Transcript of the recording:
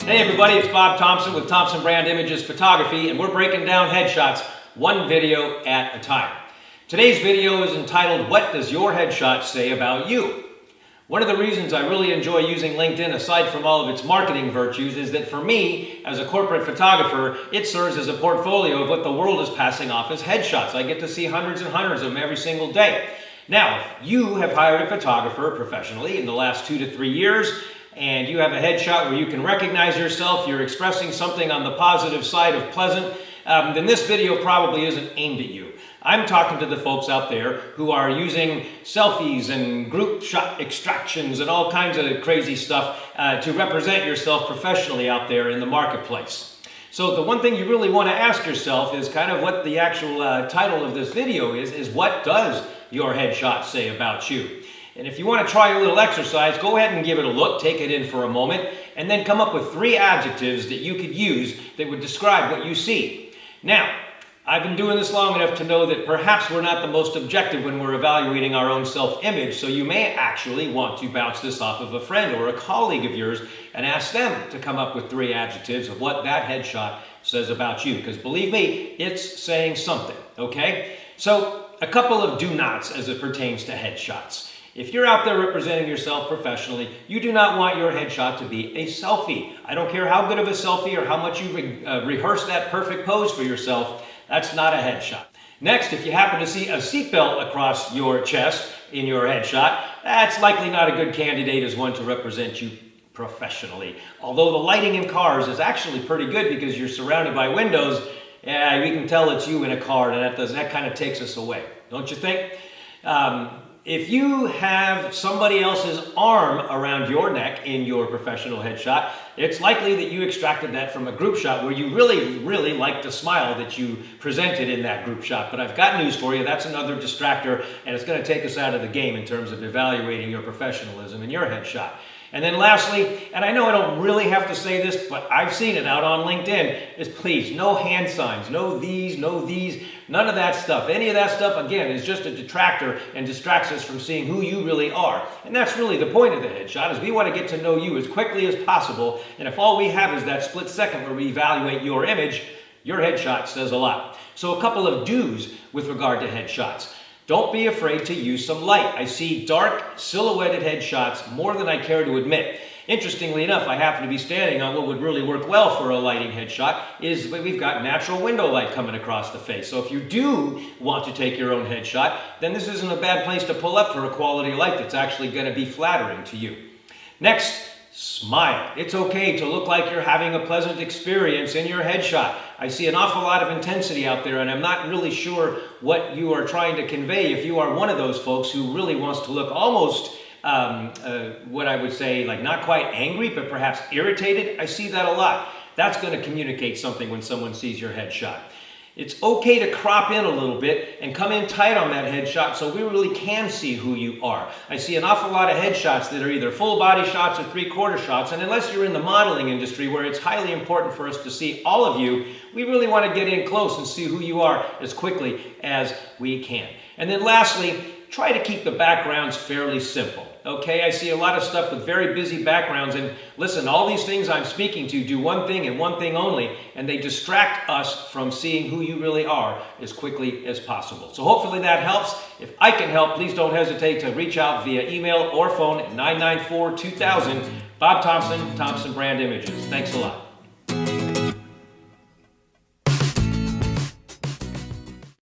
Hey everybody, it's Bob Thompson with Thompson Brand Images Photography, and we're breaking down headshots one video at a time. Today's video is entitled, What Does Your Headshot Say About You? One of the reasons I really enjoy using LinkedIn, aside from all of its marketing virtues, is that for me, as a corporate photographer, it serves as a portfolio of what the world is passing off as headshots. I get to see hundreds and hundreds of them every single day. Now, if you have hired a photographer professionally in the last 2 to 3 years, and you have a headshot where you can recognize yourself, you're expressing something on the positive side of pleasant, then this video probably isn't aimed at you. I'm talking to the folks out there who are using selfies and group shot extractions and all kinds of crazy stuff to represent yourself professionally out there in the marketplace. So the one thing you really want to ask yourself is kind of what the actual title of this video is what does your headshot say about you? And if you want to try a little exercise, go ahead and give it a look, take it in for a moment, and then come up with 3 adjectives that you could use that would describe what you see. Now, I've been doing this long enough to know that perhaps we're not the most objective when we're evaluating our own self-image, so you may actually want to bounce this off of a friend or a colleague of yours and ask them to come up with 3 adjectives of what that headshot says about you, because believe me, it's saying something, okay? So, a couple of do-nots as it pertains to headshots. If you're out there representing yourself professionally, you do not want your headshot to be a selfie. I don't care how good of a selfie or how much you rehearsed that perfect pose for yourself, that's not a headshot. Next, if you happen to see a seatbelt across your chest in your headshot, that's likely not a good candidate as one to represent you professionally. Although the lighting in cars is actually pretty good because you're surrounded by windows, yeah, we can tell it's you in a car, and that kind of takes us away, don't you think? If you have somebody else's arm around your neck in your professional headshot, it's likely that you extracted that from a group shot where you really like the smile that you presented in that group shot. But I've got news for you, that's another distractor, and it's going to take us out of the game in terms of evaluating your professionalism in your headshot. And then lastly, and I know I don't really have to say this, but I've seen it out on LinkedIn, is please, no hand signs, no these, none of that stuff. Any of that stuff, again, is just a detractor and distracts us from seeing who you really are. And that's really the point of the headshot, is we want to get to know you as quickly as possible, and if all we have is that split second where we evaluate your image, your headshot says a lot. So a couple of do's with regard to headshots. Don't be afraid to use some light. I see dark, silhouetted headshots more than I care to admit. Interestingly enough, I happen to be standing on what would really work well for a lighting headshot, is that we've got natural window light coming across the face. So if you do want to take your own headshot, then this isn't a bad place to pull up for a quality light that's actually going to be flattering to you. Next, smile. It's okay to look like you're having a pleasant experience in your headshot. I see an awful lot of intensity out there, and I'm not really sure what you are trying to convey if you are one of those folks who really wants to look almost, what I would say, like not quite angry, but perhaps irritated. I see that a lot. That's going to communicate something when someone sees your headshot. It's okay to crop in a little bit and come in tight on that headshot so we really can see who you are. I see an awful lot of headshots that are either full body shots or 3/4 shots, and unless you're in the modeling industry where it's highly important for us to see all of you, we really want to get in close and see who you are as quickly as we can. And then lastly, try to keep the backgrounds fairly simple. Okay, I see a lot of stuff with very busy backgrounds, and listen, all these things I'm speaking to do one thing and one thing only, and they distract us from seeing who you really are as quickly as possible. So hopefully that helps. If I can help, please don't hesitate to reach out via email or phone at 994-2000. Bob Thompson, Thompson Brand Images. Thanks a lot.